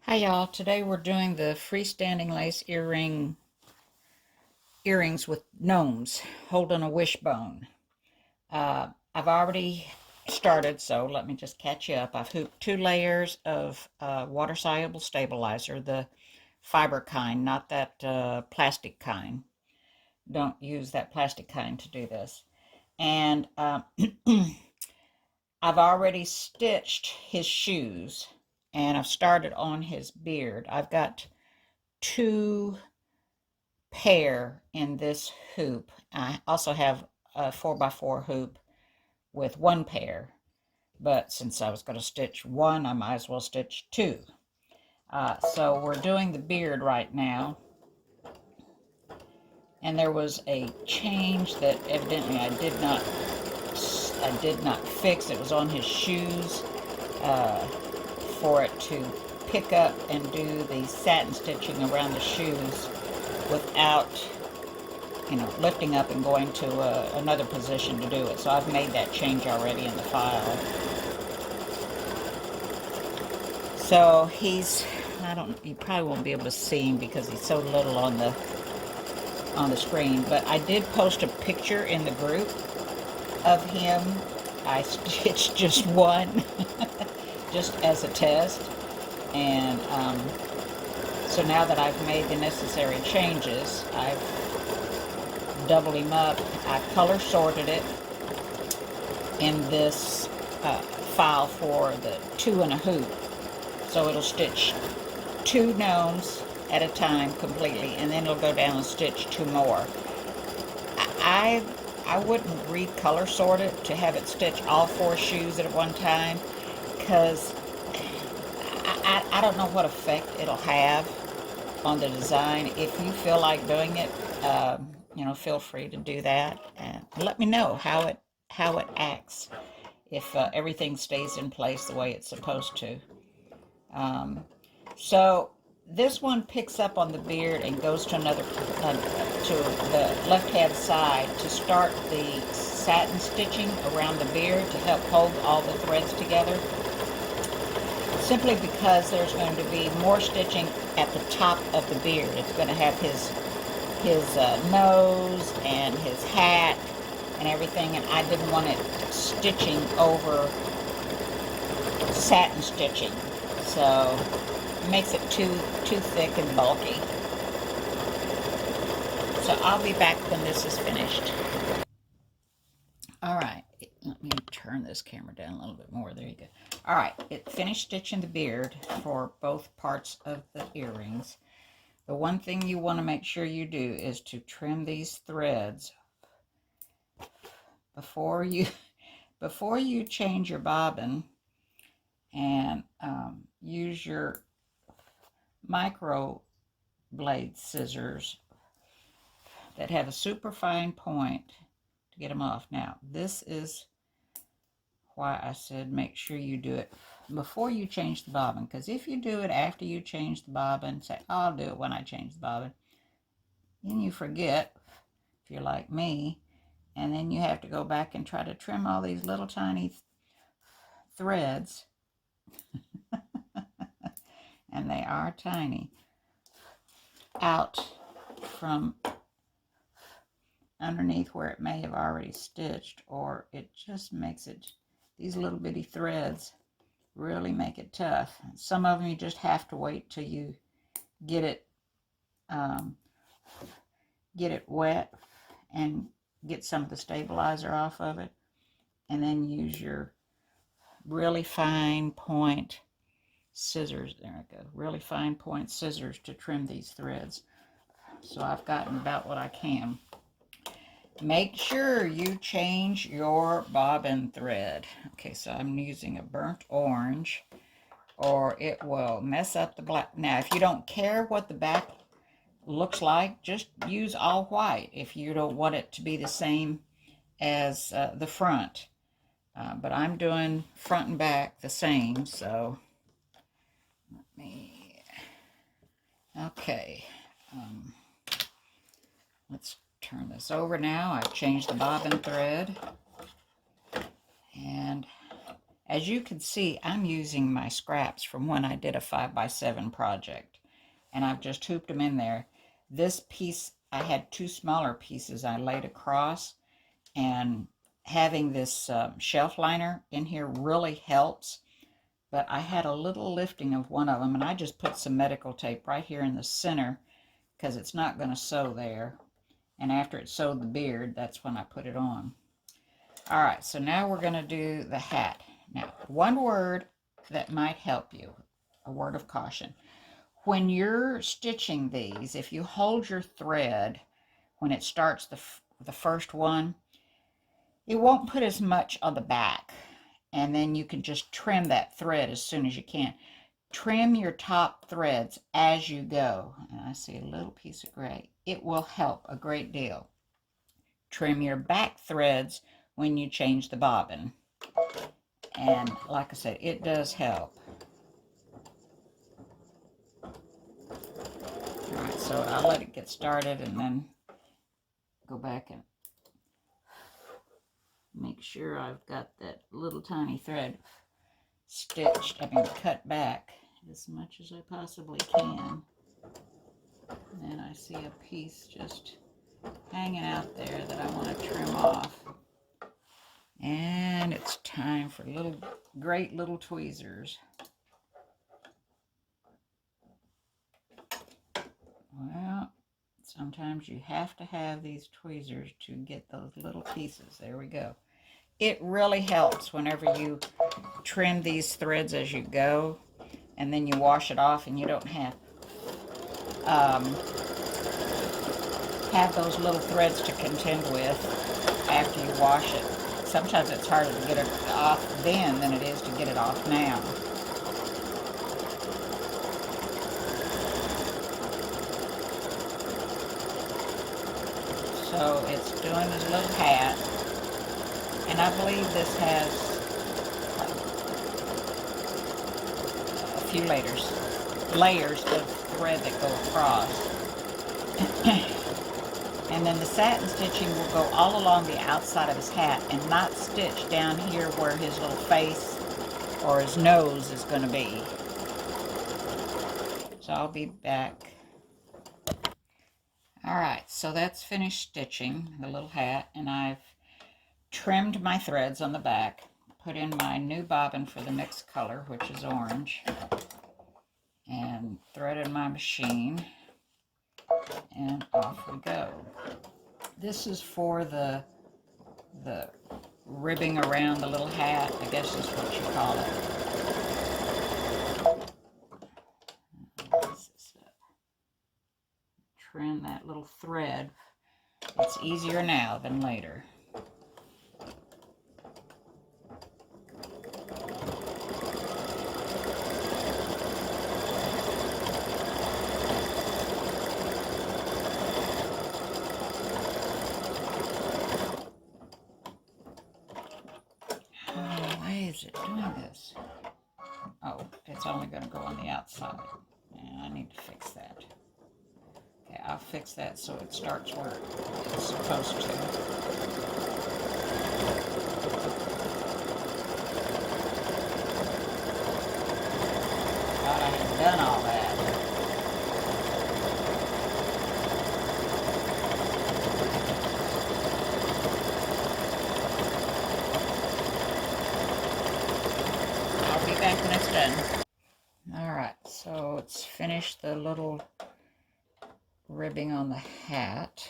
Hi y'all, today we're doing the freestanding lace earrings with gnomes holding a wishbone. I've already started, so let me just catch you up. I've hooped 2 layers of water-soluble stabilizer, the fiber kind, not that plastic kind. Don't use that plastic kind to do this. And I've already stitched his shoes, and I've started on his beard. I've got 2 pair in this hoop. I also have a 4x4 hoop with 1 pair, but since I was going to stitch 1, I might as well stitch 2. So we're doing the beard right now, and there was a change that evidently I did not fix. It was on his shoes, for it to pick up and do the satin stitching around the shoes without, lifting up and going to another position to do it. So I've made that change already in the file. So you probably won't be able to see him because he's so little on the screen, but I did post a picture in the group of him. I stitched just one, just as a test, and so now that I've made the necessary changes, I've doubled him up. I color sorted it in this file for the 2 and a hoop, so it'll stitch 2 gnomes at a time completely, and then it'll go down and stitch 2 more. I wouldn't recolor sort it to have it stitch all 4 shoes at one time, because I don't know what effect it'll have on the design. If you feel like doing it, feel free to do that, and let me know how it acts, if everything stays in place the way it's supposed to. So this one picks up on the beard and goes to another, to the left-hand side to start the satin stitching around the beard to help hold all the threads together. Simply because there's going to be more stitching at the top of the beard. It's going to have his nose and his hat and everything, and I didn't want it stitching over satin stitching, so it makes it too thick and bulky. So I'll be back when this is finished. All right, let me turn this camera down a little bit more. There you go. All right, it finished stitching the beard for both parts of the earrings. The one thing you want to make sure you do is to trim these threads before you change your bobbin, and use your micro blade scissors that have a super fine point to get them off. Now, this is why I said make sure you do it before you change the bobbin, because if you do it after you change the bobbin, say, oh, I'll do it when I change the bobbin, then you forget, if you're like me, and then you have to go back and try to trim all these little tiny threads, and they are tiny, out from underneath where it may have already stitched, or it just makes it, these little bitty threads really make it tough. Some of them you just have to wait till you get it wet and get some of the stabilizer off of it, and then use your really fine point scissors. There I go. Really fine point scissors to trim these threads. So I've gotten about what I can. Make sure you change your bobbin thread. Okay, so I'm using a burnt orange, or it will mess up the black. Now, if you don't care what the back looks like, just use all white if you don't want it to be the same as the front. But I'm doing front and back the same, so let me, okay, let's turn this over now. I've changed the bobbin thread, and As you can see, I'm using my scraps from when I did a 5x7 project, and I've just hooped them in there. This piece, I had two smaller pieces I laid across, and having this shelf liner in here really helps. But I had a little lifting of one of them, and I just put some medical tape right here in the center because it's not going to sew there. And after it sewed the beard, that's when I put it on. All right, so now we're going to do the hat. Now, one word that might help you, a word of caution. When you're stitching these, if you hold your thread when it starts the first one, it won't put as much on the back. And then you can just trim that thread as soon as you can. Trim your top threads as you go. And I see a little piece of gray. It will help a great deal. Trim your back threads when you change the bobbin. And like I said, it does help. Alright, so I'll let it get started and then go back and make sure I've got that little tiny thread stitched, cut back as much as I possibly can. And then I see a piece just hanging out there that I want to trim off. And it's time for great little tweezers. Well, sometimes you have to have these tweezers to get those little pieces. There we go. It really helps whenever you trim these threads as you go, and then you wash it off and you don't have those little threads to contend with after you wash it. Sometimes it's harder to get it off then than it is to get it off now. So it's doing this little hat, and I believe this has a few layers of thread that go across. And then the satin stitching will go all along the outside of his hat and not stitch down here where his little face or his nose is going to be. So I'll be back. Alright, so that's finished stitching the little hat, and I've trimmed my threads on the back, put in my new bobbin for the mixed color, which is orange, and threaded my machine. And off we go. This is for the ribbing around the little hat, I guess is what you call it. Trim that little thread. It's easier now than later. Is it doing this? Oh, it's only going to go on the outside. And I need to fix that. Okay, I'll fix that so it starts where it's supposed to. Thought I had done all that. Back when it's done. Alright, so it's finished the little ribbing on the hat.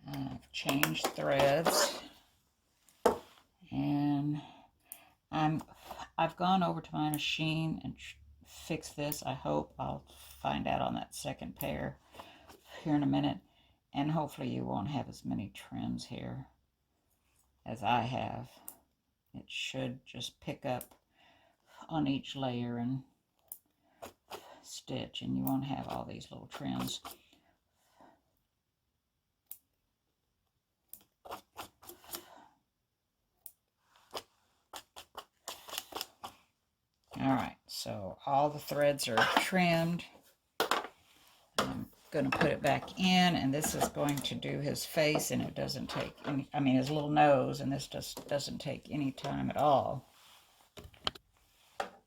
I've changed threads, and I've gone over to my machine and fixed this. I hope I'll find out on that second pair here in a minute, and hopefully you won't have as many trims here as I have. It should just pick up on each layer and stitch, and you won't have all these little trims. Alright, so all the threads are trimmed. I'm going to put it back in, and this is going to do his face, and it doesn't take any, his little nose, and this just doesn't take any time at all.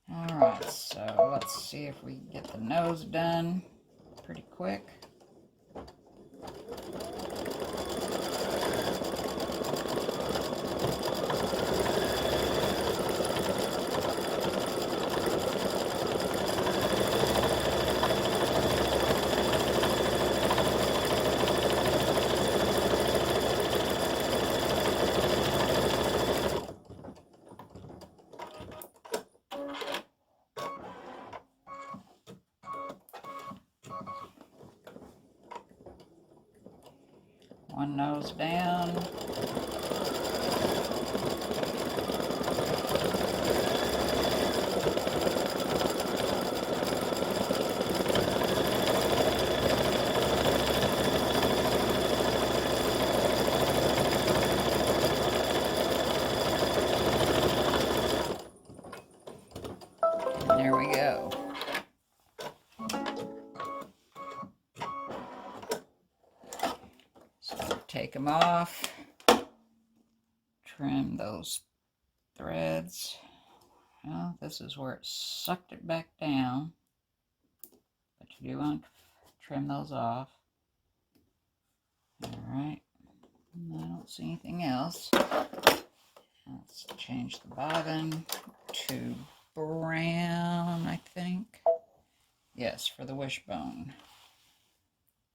All right, so let's see if we can get the nose done pretty quick. One nose down. And there we go. So take them off. Trim those threads. Well, this is where it sucked it back down. But you do want to trim those off. Alright. I don't see anything else. Let's change the bobbin to brown, I think. Yes, for the wishbone.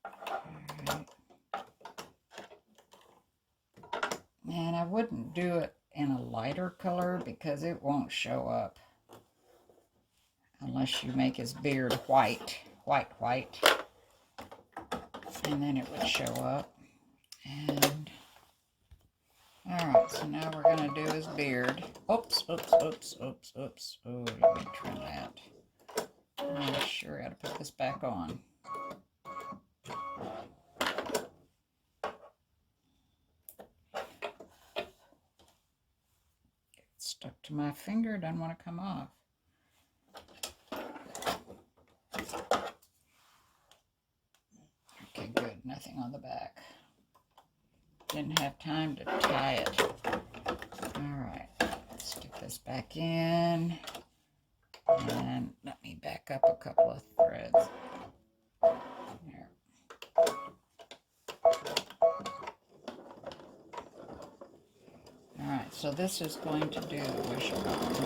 Alright. And I wouldn't do it in a lighter color because it won't show up unless you make his beard white, and then it would show up. And alright, so now we're going to do his beard. Oops. Oh, let me trim that. I sure got to put this back on. Stuck to my finger, doesn't want to come off. Okay, good, nothing on the back. Didn't have time to tie it. Alright, let's stick this back in. And let me back up a couple of threads. There. Alright, so this is going to do the wishbone.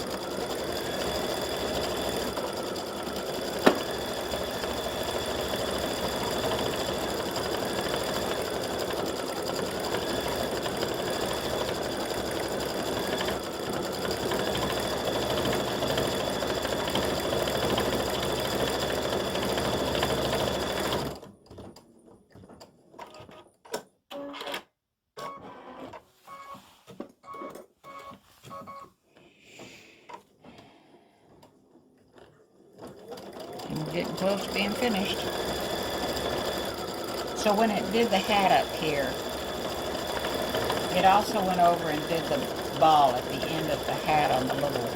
I'm getting close to being finished. So when it did the hat up here, it also went over and did the ball at the end of the hat on the little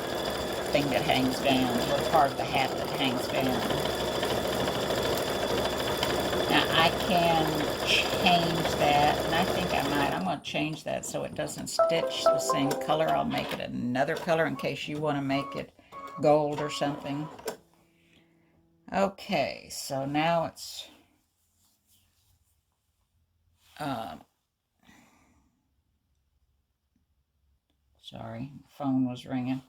thing that hangs down, the little part of the hat that hangs down. Now I can change that, and I think I might. I'm going to change that so it doesn't stitch the same color. I'll make it another color in case you want to make it gold or something. Okay, so now it's sorry, the phone was ringing.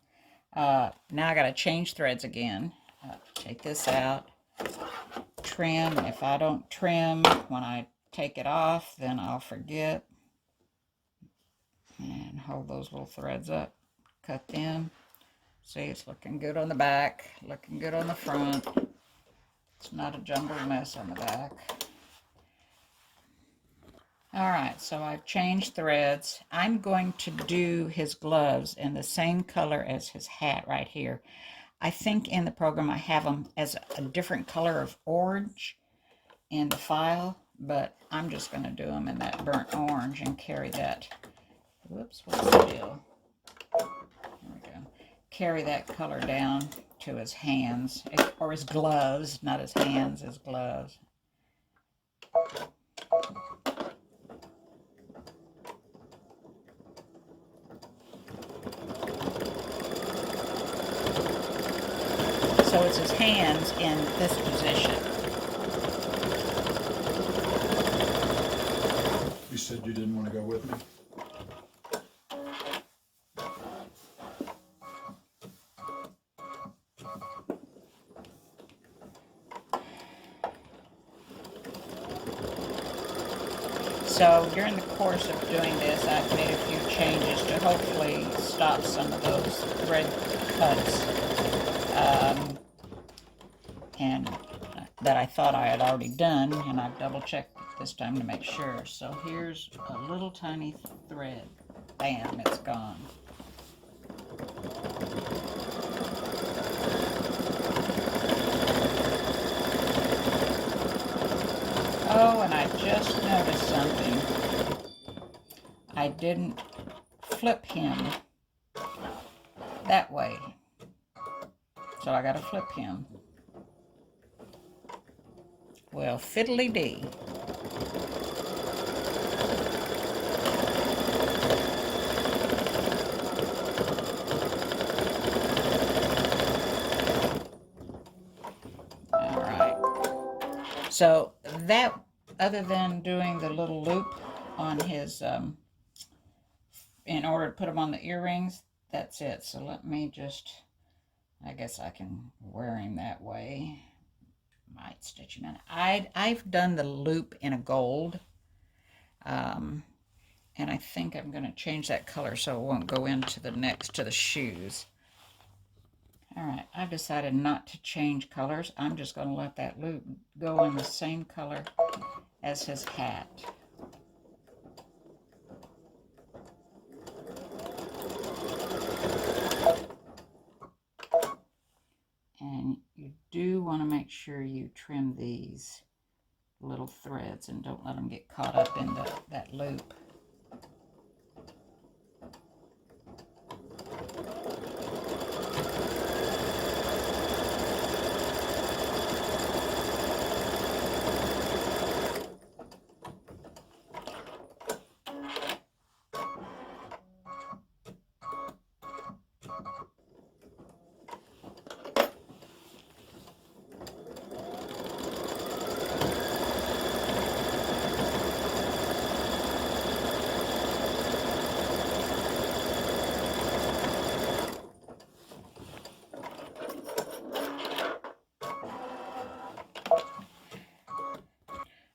Now I got to change threads again. Take this out, trim. If I don't trim when I take it off, then I'll forget. And hold those little threads up, cut them. See, it's looking good on the back, looking good on the front. It's not a jumbled mess on the back. Alright, so I've changed threads. I'm going to do his gloves in the same color as his hat right here. I think in the program I have them as a different color of orange in the file, but I'm just going to do them in that burnt orange and carry that. Whoops, what's the deal? There we go. Carry that color down to his hands, or his gloves, not his hands, his gloves. puts his hands in this position. You said you didn't want to go with me? So during the course of doing this, I've made a few changes to hopefully stop some of those thread cuts, and that I thought I had already done, and I've double checked this time to make sure. So here's a little tiny thread. Bam, it's gone. Oh, and I just noticed something. I didn't flip him that way. So I gotta flip him. Well, fiddly-dee. All right. So that, other than doing the little loop on his, in order to put him on the earrings, that's it. So let me just, I guess I can wear him that way. Might stitch him in. I've done the loop in a gold, and I think I'm going to change that color so it won't go into the next to the shoes. All right, I've decided not to change colors. I'm just going to let that loop go in the same color as his hat. And you do want to make sure you trim these little threads and don't let them get caught up in that loop.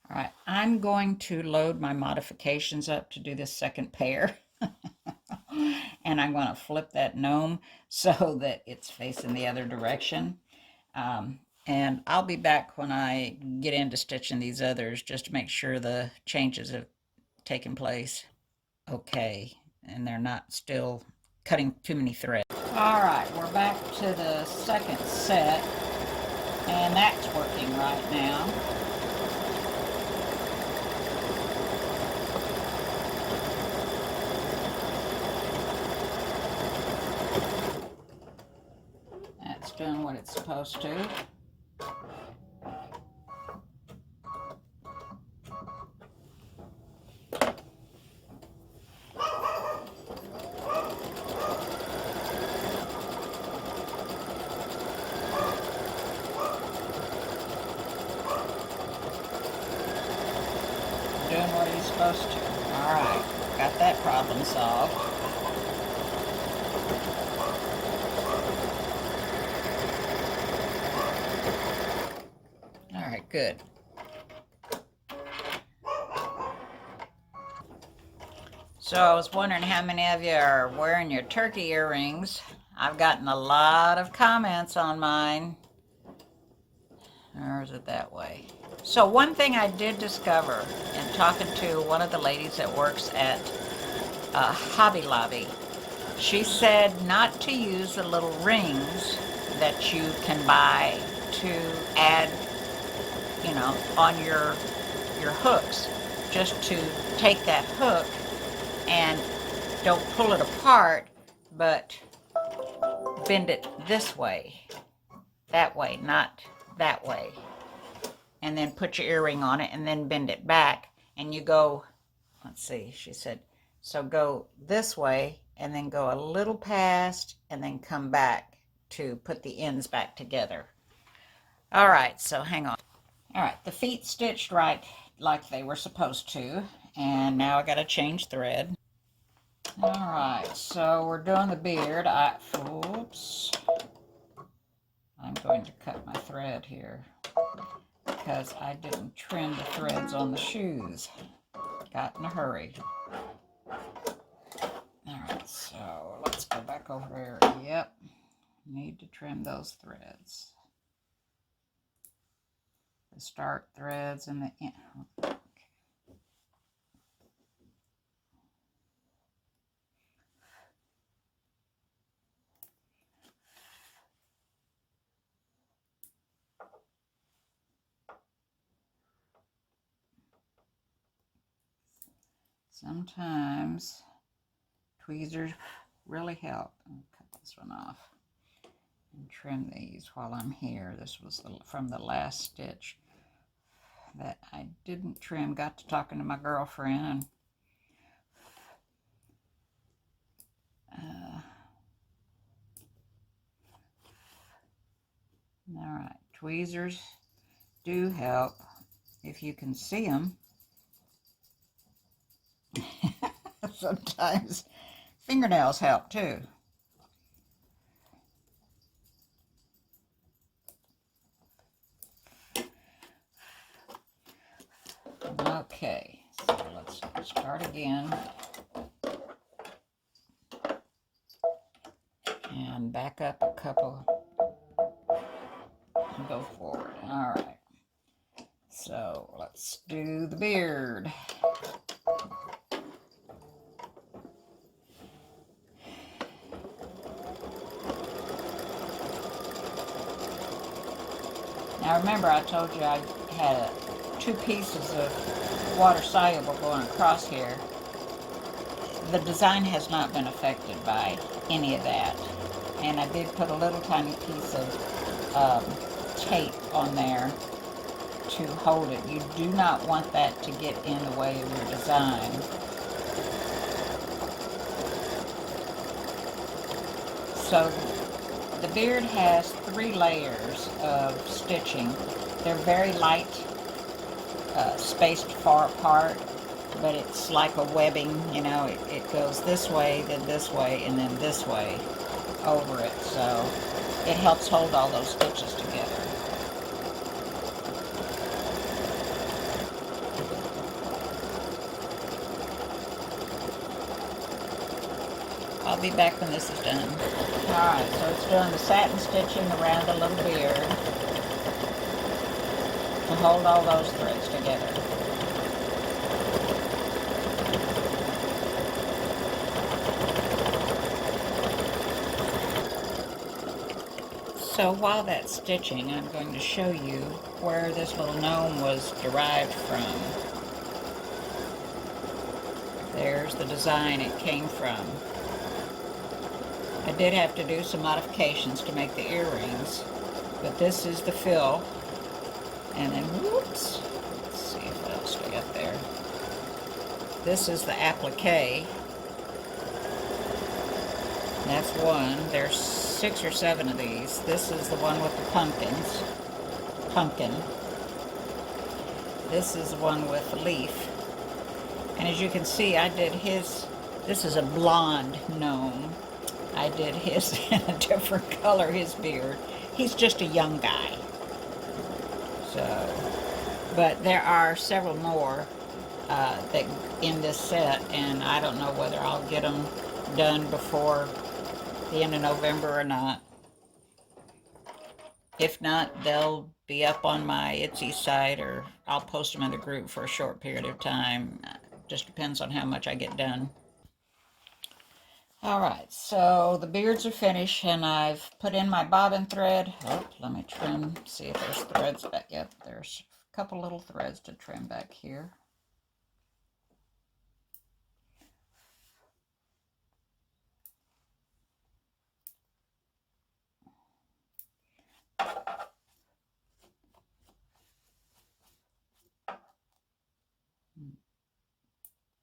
All right, I'm going to load my modifications up to do this second pair. And I'm going to flip that gnome so that it's facing the other direction. And I'll be back when I get into stitching these others just to make sure the changes have taken place. Okay, and they're not still cutting too many threads. All right, we're back to the second set, and that's working right now. That's doing what it's supposed to. Doing what he's supposed to. All right, got that problem solved. All right, good. So I was wondering how many of you are wearing your turkey earrings. I've gotten a lot of comments on mine. Or is it that way? So one thing I did discover in talking to one of the ladies that works at Hobby Lobby, she said not to use the little rings that you can buy to add, you know, on your hooks. Just to take that hook and don't pull it apart, but bend it this way, that way, not that way. And then put your earring on it and then bend it back. And you go, let's see, she said, so go this way and then go a little past and then come back to put the ends back together. All right, so hang on. All right, the feet stitched right like they were supposed to, and now I got to change thread. All right, so we're doing the beard. Oops. I'm going to cut my thread here because I didn't trim the threads on the shoes. Got in a hurry. All right, so let's go back over there. Yep, need to trim those threads. The start threads and the end. Okay. Sometimes tweezers really help. I'll cut this one off and trim these while I'm here. This was from the last stitch that I didn't trim. Got to talking to my girlfriend, and all right, tweezers do help if you can see them. Sometimes fingernails help too. Okay, so let's start again and back up a couple and go forward. All right, so let's do the beard. Now remember, I told you I had two pieces of water soluble going across here. The design has not been affected by any of that. And I did put a little tiny piece of tape on there to hold it. You do not want that to get in the way of your design. So the beard has 3 layers of stitching. They're very light, spaced far apart, but it's like a webbing, you know, it goes this way, then this way, and then this way over it, so it helps hold all those stitches together. I'll be back when this is done. Alright, so it's doing the satin stitching around the little beard to hold all those threads together. So while that's stitching, I'm going to show you where this little gnome was derived from. There's the design it came from. I did have to do some modifications to make the earrings, but this is the fill. And then, whoops, let's see if that'll stay up there. This is the applique. That's one. There's 6 or 7 of these. This is the one with the pumpkin. This is the one with the leaf. And as you can see, I did his, this is a blonde gnome. I did his in a different color, his beard. He's just a young guy. So, but there are several more that in this set, and I don't know whether I'll get them done before the end of November or not. If not, they'll be up on my Etsy site, or I'll post them in the group for a short period of time. Just depends on how much I get done. Alright, so the beards are finished, and I've put in my bobbin thread. Oh, let me trim, see if there's threads back. Yep, there's a couple little threads to trim back here.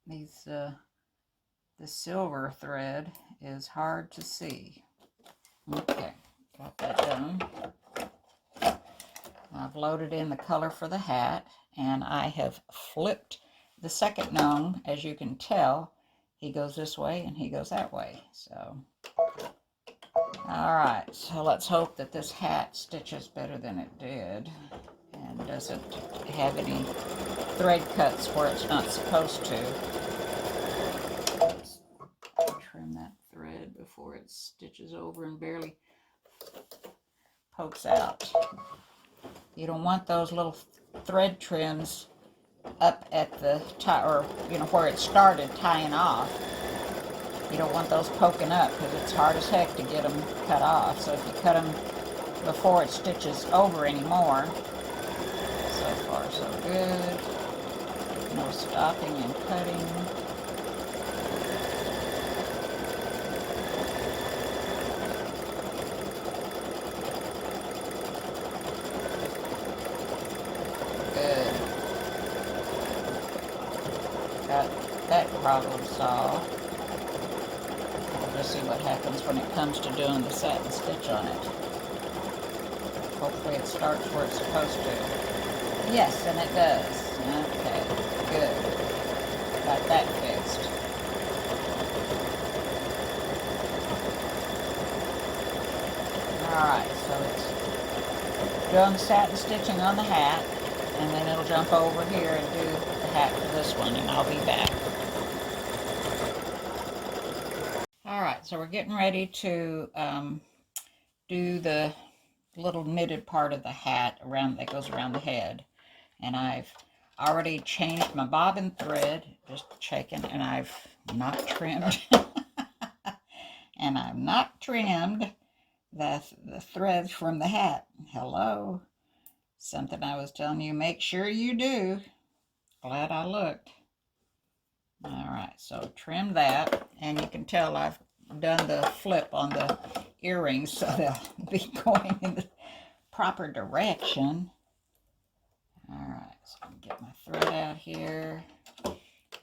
These, the silver thread is hard to see. Okay, got that done. I've loaded in the color for the hat, and I have flipped the second gnome. As you can tell, he goes this way and he goes that way. So, all right, so let's hope that this hat stitches better than it did and doesn't have any thread cuts where it's not supposed to. Let's trim that thread before it stitches over and barely pokes out. You don't want those little thread trims up at the tie, or where it started tying off. You don't want those poking up because it's hard as heck to get them cut off. So if you cut them before it stitches over anymore. So far so good. No stopping and cutting. Good. Got that problem solved. We'll just see what happens when it comes to doing the satin stitch on it. Hopefully it starts where it's supposed to. Yes, and it does. Okay, good. Got that fixed. Alright, so it's doing the satin stitching on the hat, and then it'll jump over here and do the hat for this one, and I'll be back. Alright, so we're getting ready to do the little knitted part of the hat that goes around the head. And I've already changed my bobbin thread, just checking, and I've not trimmed. And I've not trimmed the threads from the hat. Hello. Something I was telling you, make sure you do. Glad I looked. Alright, so trim that, and you can tell I've done the flip on the earrings so they'll be going in the proper direction. Alright, so I'm going to get my thread out here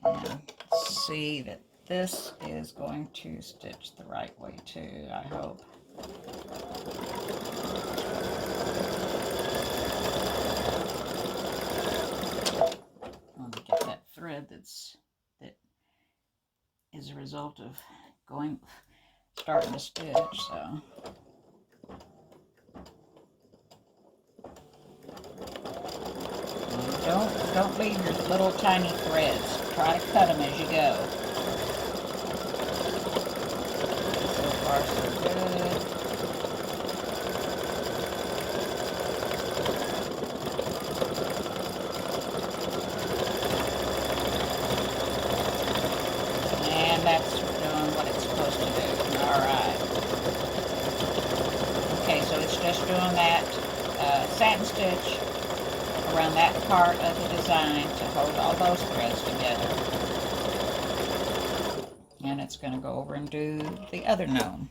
and see that this is going to stitch the right way too, I hope. I'm going to get that thread that is a result of starting to stitch, so. Don't leave your little tiny threads. Try to cut them as you go. So far so good. And that's doing what it's supposed to do. Alright. Okay, so it's just doing that satin stitch around that part of the design to hold all those threads together. And it's going to go over and do the other gnome.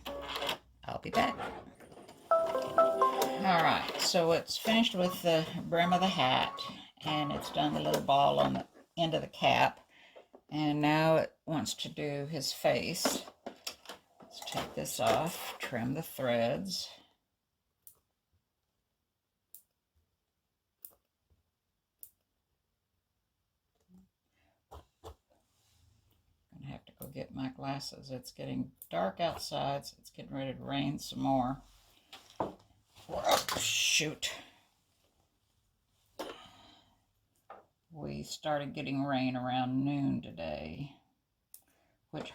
I'll be back. Alright, so it's finished with the brim of the hat, and it's done the little ball on the end of the cap, and now it wants to do his face. Let's take this off, trim the threads. I have to go get my glasses. It's getting dark outside, so it's getting ready to rain some more. Oh, shoot. We started getting rain around noon today, which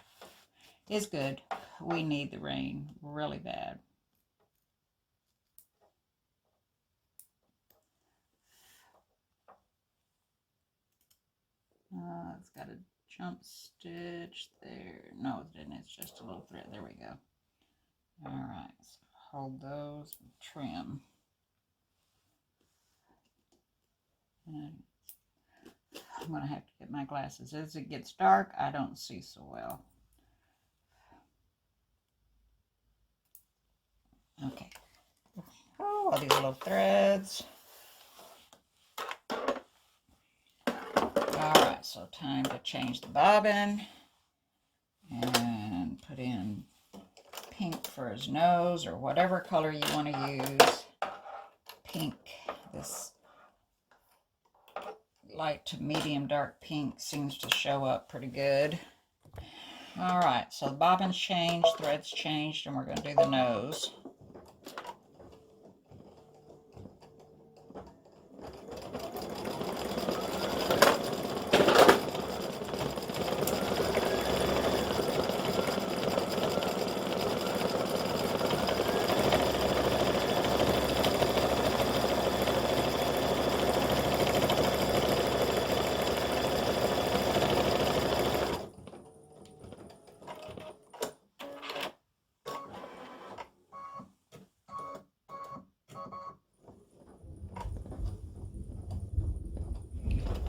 is good. We need the rain really bad. It's got a jump stitch there. No, it didn't. It's just a little thread. There we go. Alright, so hold those and trim. And I'm going to have to get my glasses. As it gets dark, I don't see so well. Okay. Oh, all these little threads. Alright, so time to change the bobbin and put in pink for his nose, or whatever color you want to use. Pink, This light to medium dark pink seems to show up pretty good. All right, so the bobbin's changed, thread's changed, and we're going to do the nose.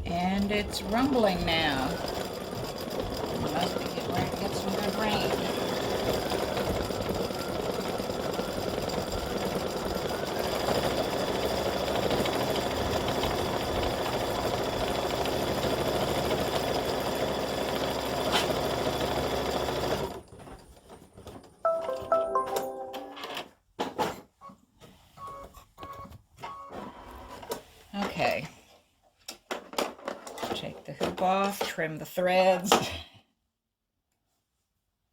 And it's rumbling now. We must be getting ready to get some good rain. Okay. Take the hoop off, trim the threads.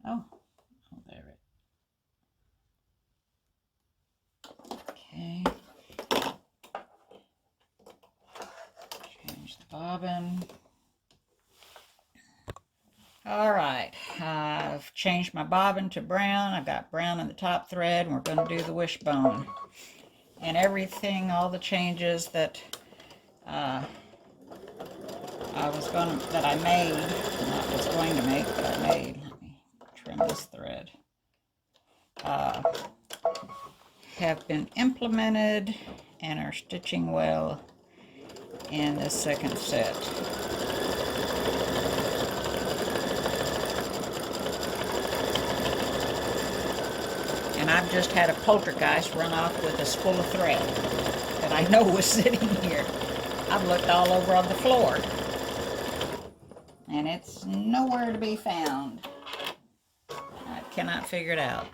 Oh, there it is. Okay. Change the bobbin. All right, I've changed my bobbin to brown. I've got brown in the top thread, and we're going to do the wishbone. And everything, all the changes that that I made, not was going to make, but I made. Let me trim this thread. Have been implemented and are stitching well in the second set. And I've just had a poltergeist run off with a spool of thread that I know was sitting here. I've looked all over on the floor, and it's nowhere to be found. I cannot figure it out.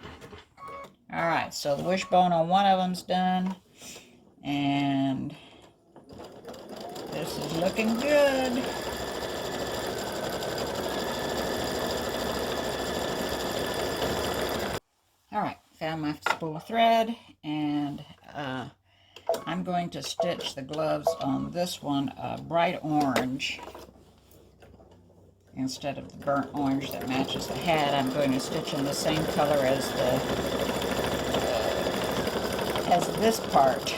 All right, so the wishbone on one of them's done, and this is looking good. All right, found my spool of thread, and I'm going to stitch the gloves on this one bright orange instead of the burnt orange that matches the hat. I'm going to stitch in the same color as this part,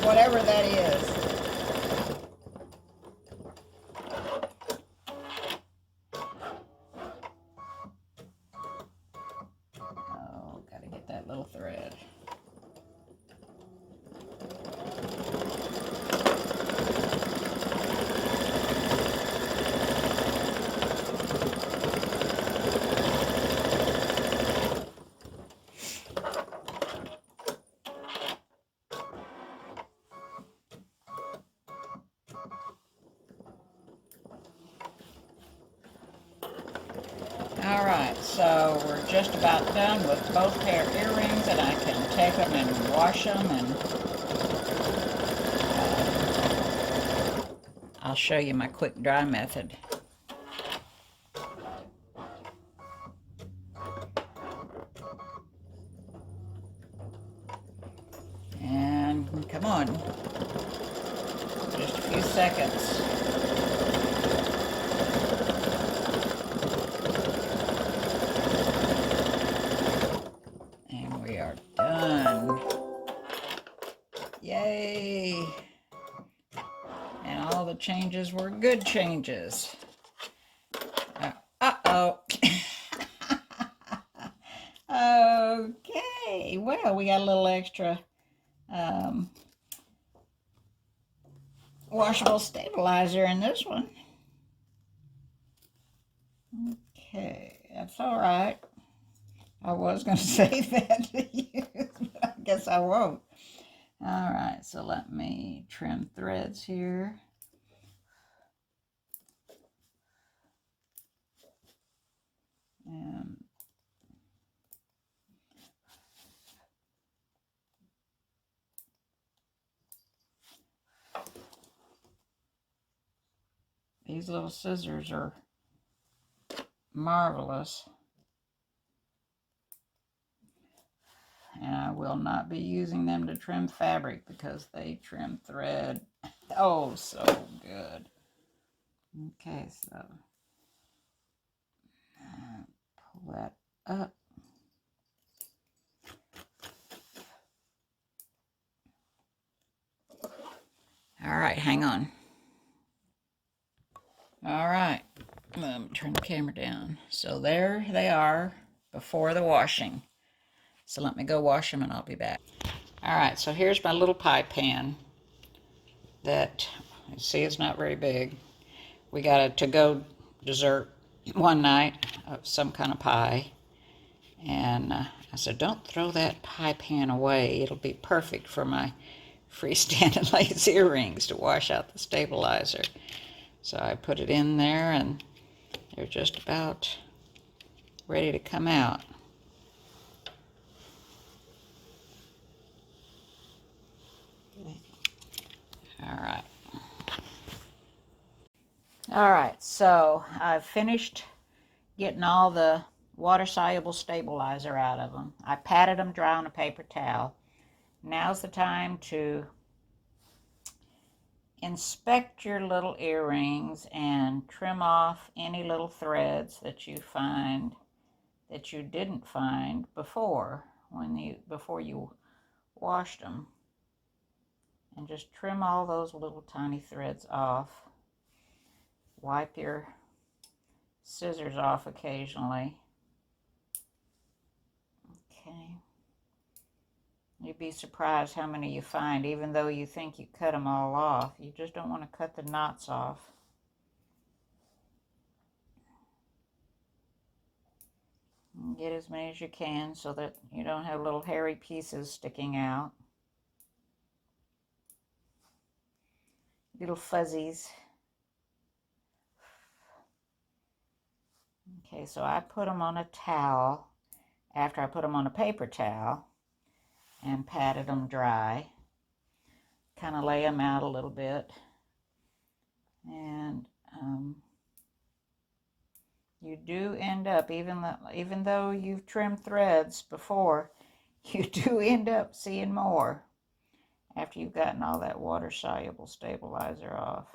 whatever that is. Oh, gotta get that little thread. All right, so we're just about done with both pair of earrings, and I can take them and wash them, and I'll show you my quick dry method. And come on, just a few seconds. We are done. Yay! And all the changes were good changes. Uh-oh. Okay, well, we got a little extra washable stabilizer in this one. Okay, that's all right. I was going to save that to use, but I guess I won't. All right, so let me trim threads here. And These little scissors are marvelous. And I will not be using them to trim fabric because they trim thread. Oh, so good. Okay, so pull that up. All right, hang on. All right, turn the camera down. So there they are before the washing. So let me go wash them and I'll be back. All right, so here's my little pie pan that, you see, it's not very big. We got a to-go dessert one night of some kind of pie. And I said, don't throw that pie pan away. It'll be perfect for my freestanding lace earrings to wash out the stabilizer. So I put it in there and they're just about ready to come out. All right, so I've finished getting all the water-soluble stabilizer out of them. I patted them dry on a paper towel. Now's the time to inspect your little earrings and trim off any little threads that you find that you didn't find before before you washed them. And just trim all those little tiny threads off. Wipe your scissors off occasionally. Okay. You'd be surprised how many you find, even though you think you cut them all off. You just don't want to cut the knots off. And get as many as you can so that you don't have little hairy pieces sticking out. Little fuzzies. Okay, so I put them on a towel after I put them on a paper towel and patted them dry. Kind of lay them out a little bit. And you do end up, even though you've trimmed threads before, you do end up seeing more after you've gotten all that water-soluble stabilizer off.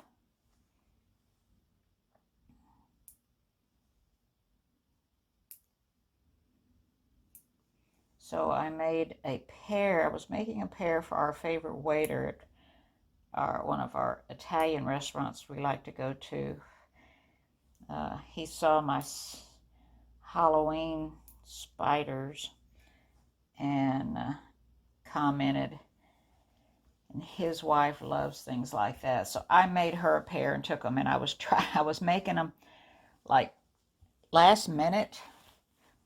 So I made a pair. I was making a pair for our favorite waiter at one of our Italian restaurants we like to go to. He saw my Halloween spiders and commented, and his wife loves things like that. So I made her a pair and took them, and I was making them like last minute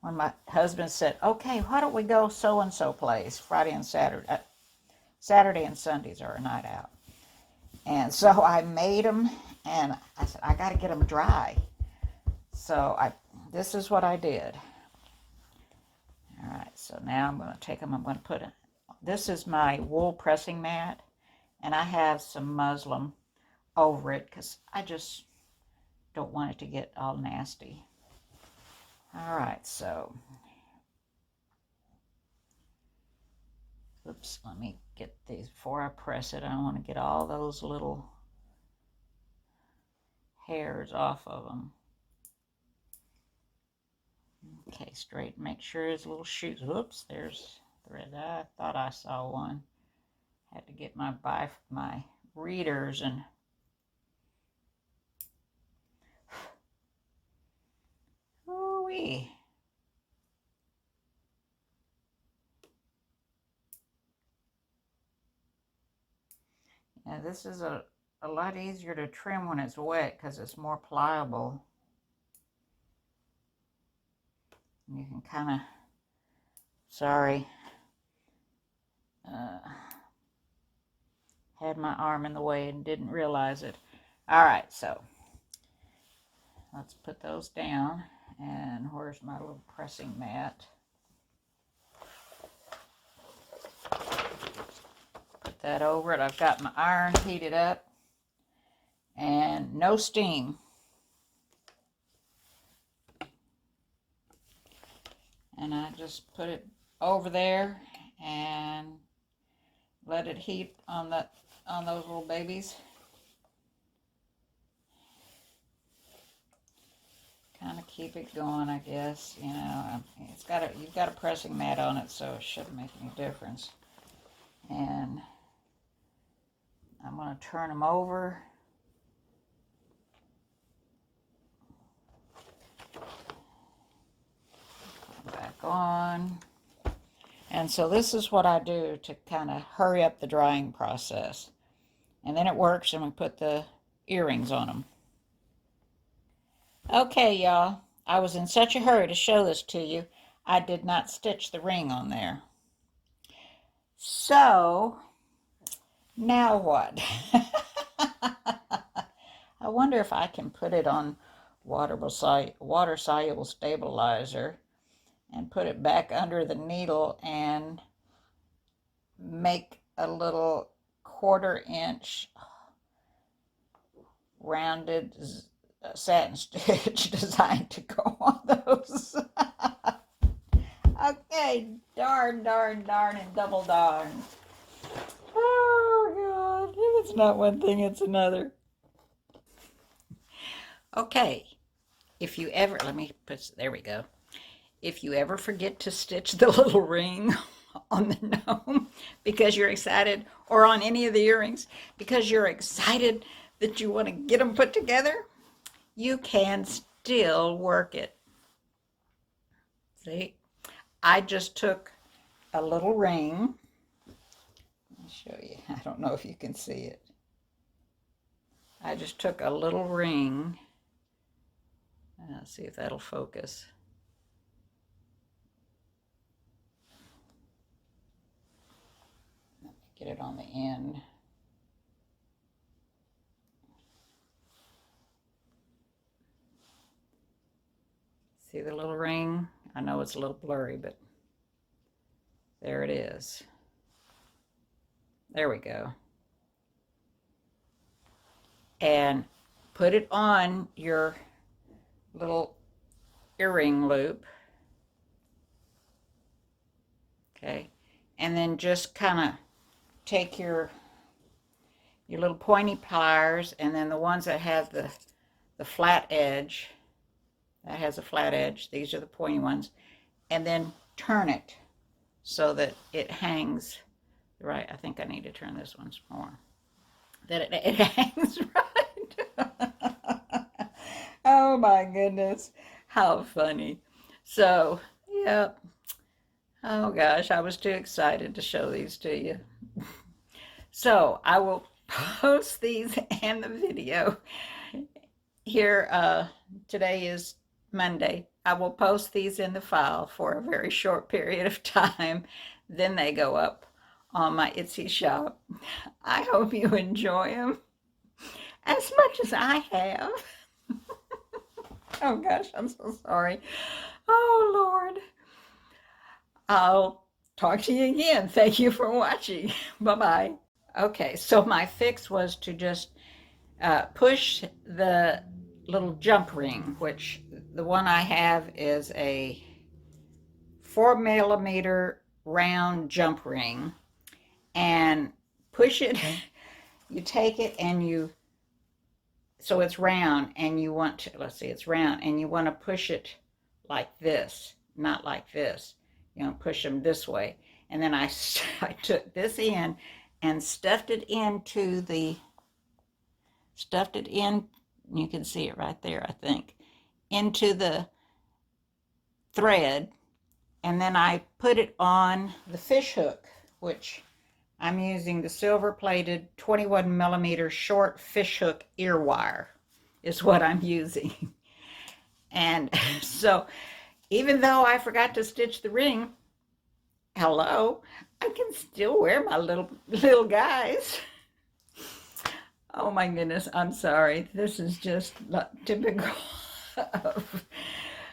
when my husband said, okay, why don't we go so-and-so place Friday and Saturday. Saturday and Sundays are a night out. And so I made them, and I said, I got to get them dry. So this is what I did. All right, so now I'm going to take them, I'm going to put it, this is my wool pressing mat, and I have some muslin over it because I just don't want it to get all nasty. All right, so, oops, let me get these, before I press it, I want to get all those little hairs off of them. Okay, straight, make sure his little shoots, whoops, there's thread, I thought I saw one. Had to get my readers and ooh-wee. Now this is a lot easier to trim when it's wet because it's more pliable. You can kind of, sorry, had my arm in the way and didn't realize it. All right, so let's put those down. And where's my little pressing mat? That over it. I've got my iron heated up and no steam. And I just put it over there and let it heat on those little babies. Kind of keep it going, I guess. You know, you've got a pressing mat on it, so it shouldn't make any difference. And I'm going to turn them over. Back on. And so this is what I do to kind of hurry up the drying process. And then it works, and we put the earrings on them. Okay, y'all. I was in such a hurry to show this to you, I did not stitch the ring on there. So, now what? I wonder if I can put it on water-soluble stabilizer and put it back under the needle and make a little 1/4 inch rounded satin stitch designed to go on those. Okay, darn, and double darn. Oh, God. If it's not one thing, it's another. Okay, if you ever, there we go. If you ever forget to stitch the little ring on the gnome because you're excited, or on any of the earrings because you're excited that you want to get them put together, you can still work it. See, I just took a little ring. I'll show you. I don't know if you can see it. I just took a little ring. Let's see if that'll focus. Let me get it on the end. See the little ring? I know it's a little blurry, but there it is. There we go. And put it on your little earring loop. Okay. And then just kind of take your little pointy pliers, and then the ones that have the flat edge, that has a flat edge, these are the pointy ones, and then turn it so that it hangs right. I think I need to turn this one more. That it hangs right. Oh my goodness, how funny. So, yep. Oh gosh, I was too excited to show these to you. So, I will post these and the video here. Today is Monday. I will post these in the file for a very short period of time. Then they go up on my Etsy shop. I hope you enjoy them as much as I have. Oh gosh, I'm so sorry. Oh Lord. I'll talk to you again. Thank you for watching. Bye-bye. Okay, so my fix was to just push the little jump ring, which the one I have is a 4mm round jump ring, and push it. You take it and so it's round, and you want to, let's see, it's round, and you want to push it like this, not like this. You know, push them this way. And then I took this in and stuffed it in, you can see it right there, I think, into the thread. And then I put it on the fish hook, which I'm using the silver-plated 21mm short fish hook ear wire is what I'm using. And so even though I forgot to stitch the ring, hello, I can still wear my little guys. Oh my goodness, I'm sorry. This is just typical of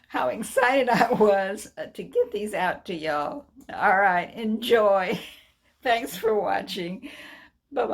how excited I was to get these out to y'all. All right, enjoy. Thanks for watching. Bye-bye.